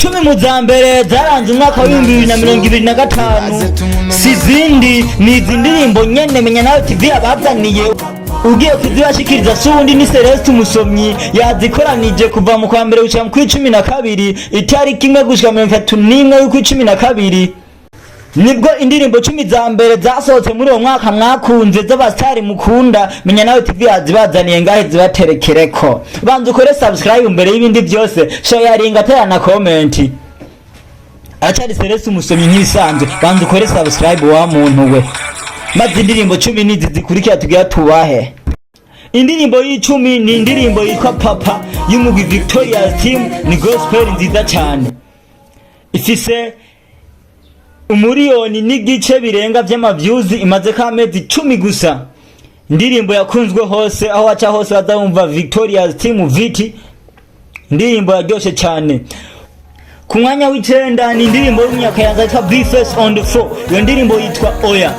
Cumi mu za mbere zaranze umwaka wa 2025 sizindi ni izindirimbo nyene Menya Nawe TV abazaniye ugiye kuzibashikiriza sundi ni Celeste Musomyi yazikoranije kuva mu kwa mbere gushika mu 12 itariki imwe gushika mu 31 y'uko 12 nibwo indirimbo 10 za mbere zasohotse muri uwo mwaka mwakunze z'abastari mukunda Menya Nawe TV yazibazaniye ngahe zibaterekereko. Banza ukore subscribe mbere y'ibindi byose, sharing atera na comment. Acari Celeste Musomyi nk'ibisanzwe, banza ukore subscribe wa muntu we. Maze indirimbo 10 nizi zikurikira tugira tubahe. Indirimbo y'10 ni indirimbo yitwa Papa y'umugwi Victoria's Team, ni gospel nziza cyane. Ifise umuriyoni n'igice birenga vy'amaviews, imaze kamezi 10 gusa. Indirimbo yakunzwe hose, aho aca hose bazumva Victoria's Team Viti. Indirimbo yaryoshe cyane. Ku mwanya w'icenda ni indirimbo y'umunyakayanza yitwa B-Face on the Floor. Iyo ndirimbo yitwa Oya.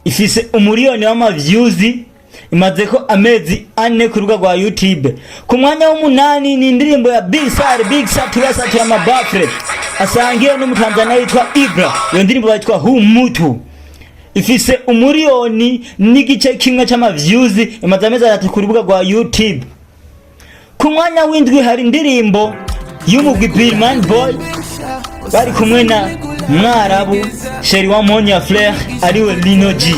Ifise umuriyoni w'amaviews, imaze ko amezi 4 ku rubuga rwa YouTube. Ku mwanya w'umunani ni indirimbo ya Big Sat turasa amabafre asangiye n'umutanzania yitwa Ibra. Iyo ndirimbo yitwa Humutu. Ifise umuriyoni n'igice kimwe c'amaviews, imaze amezi 3 ku rubuga rwa YouTube. Ku mwanya w'indwi hari indirimbo y'umugwi Billman Boy bari kumwe na Mwarabu Sheri wa Monya Flair ariwe Lino G.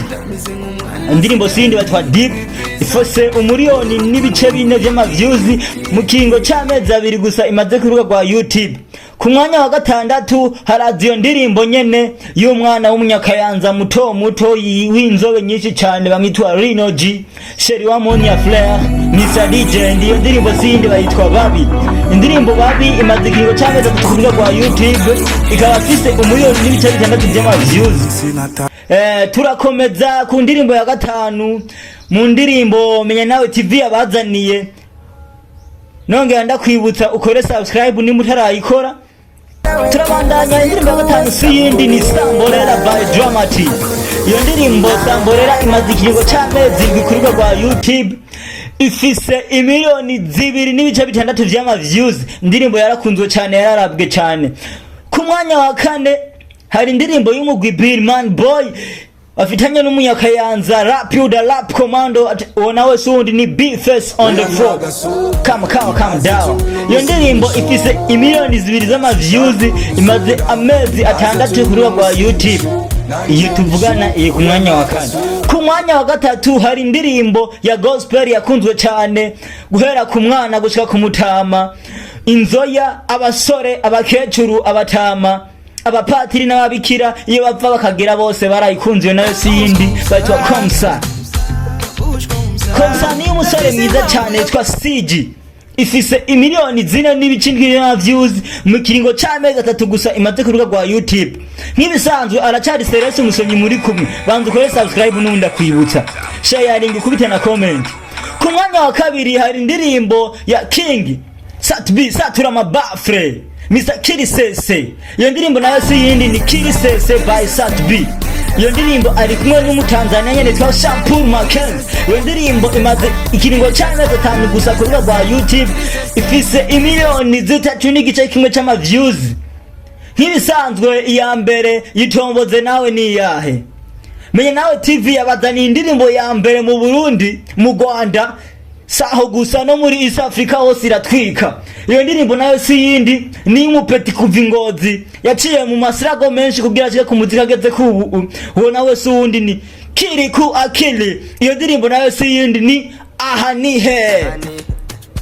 Indirimbo sindi batwa Deep ifose umuriyoni n'ibice bine vy'amaviews mu kingo c'amezi 2 gusa, imaze ku rubuga rwa YouTube. Ku mwanya wa gatandatu harazi iyo ndirimbo nyene y'umwana w'umunyakayanza muto w'inzobe nyinshi cyane bamwitwa Lino G, Sheri wa Monya Flair, Mr Legend. Iyo ndirimbo sindi bayitwa Babi. Indirimbo Babi imaze kingo c'amezi 3 ku rubuga rwa YouTube, ikaba ifise umuriyoni n'ibice 6 vy'amaviews. Turakomeza ku ndirimbo ya gatanu mu ndirimbo Menya Nawe TV abazaniye. Nongera ndakwibutsa ukore subscribe ni mutarayikora. Turabandanya indirimbo ya gatanu siyindi ni Samborera by Dramatic. Iyo ndirimbo Samborera imaze ikiringo c'amezi 2 ku rubuga rwa YouTube, ifise imiliyoni 2 n'ibice 6 vy'amaviews. Indirimbo yarakunzwe cyane, yararabwe cyane. Ku mwanya wa kane hari indirimbo y'umugwi Billman Boy afitanye n'umunyakayanza Rap Commando, nawe sundi ni B-Face on the Floor. Calm down. Iyo ndirimbo ifise imiliyoni 2 z'amaviews, imaze amezi 6 ku rubuga rwa YouTube. Iyo tuvugana iri ku mwanya wa kane. Ku mwanya wa gatatu hari indirimbo ya gospel yakunzwe cyane guhera ku mwana gushika ku mutama, inzoya, abasore, abakecuru, abatama, abapatiri n'ababikira. Iyo bapfa bakagera bose barayikunze, nayo siyindi bayitwa Komsa ni umusore mwiza cyane yitwa CG. Ifise imiliyoni 4 n'ibice 7 y'amaviews mu kiringo c'amezi 3 gusa, imaze ku rubuga rwa YouTube. Nk'ibisanzwe aracari Celeste Musomyi muri kumwe. Banza ukore subscribe n'undi akwibutsa, sharing kubita na comment. Ku mwanya wa kabiri hari indirimbo ya King Satura amabafre Mr Kirisese. Iyo ndirimbo nayo siyindi ni Kirisese by Sat B. Iyo ndirimbo ari kumwe n'umutanzania nyene twa Shampoo Maken. Iyo ndirimbo imaze ikiringo c'amezi 5 gusa ku rubuga rwa YouTube, ifise imiliyoni 3 n'igice kimwe c'amaviews. Nk'ibisanzwe iya mbere yitomboze nawe ni yahe. Menya Nawe TV yabazaniye indirimbo ya mbere mu Burundi, mu Rwanda, saho gusa no muri East Africa hose iratwika. Iyo ndirimbo nayo siyindi ni umupeti kuva Ingozi, yaciye mu masirago menshi kugira ashike ku muzika ageze ku uwo nawe sundi ni Kiriku Akili. Iyo ndirimbo nayo siyindi ni Aha Ni He.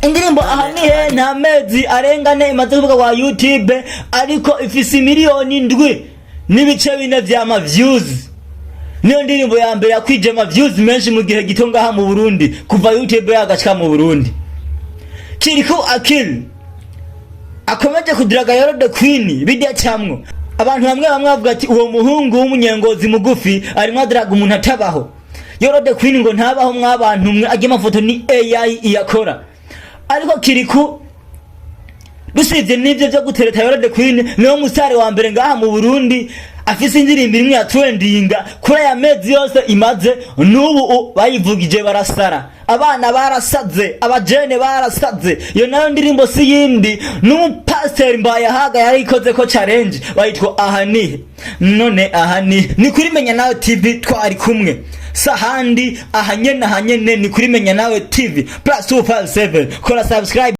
Indirimbo Aha Ni He nta mezi arenga ne imaze kuvuga kwa YouTube, ariko ifise miliyoni 7 n'ibice 4 vy'amaviews. Niyo ndirimbo ya mbere yakwije amaviews menshi mu gihe gito ngaha mu Burundi kuva YouTube yagashika mu Burundi. Kiriku Akili akomeje kudiraga Yoro the Queen bidya cyamwo. Abantu bamwe bavuga ati uwo muhungu w'umunyengozi mugufi ari mwadiraga umuntu atabaho. Yoro the Queen ngo ntabaho mw'abantu mwe agiye amafoto ni AI iyakora. Ariko Kiriku dusivye n'ivyo byo gutereta Yoro the Queen niyo musare wa mbere ngaha mu Burundi, afise indirimbo imwe ya trendinga kuri ya mezi yose imaze, n'ubu bayivugije barasara. abana barasaze, abajene barasaze. Iyo nayo ndirimbo si yindi n'umupasiteri Mbayahaga yarikoze ko challenge bayitwa ahani. None ahani ni kuri Menya Nawe TV twari kumwe. Sahandi ahanyene ni kuri Menya Nawe TV +257. Kora subscribe.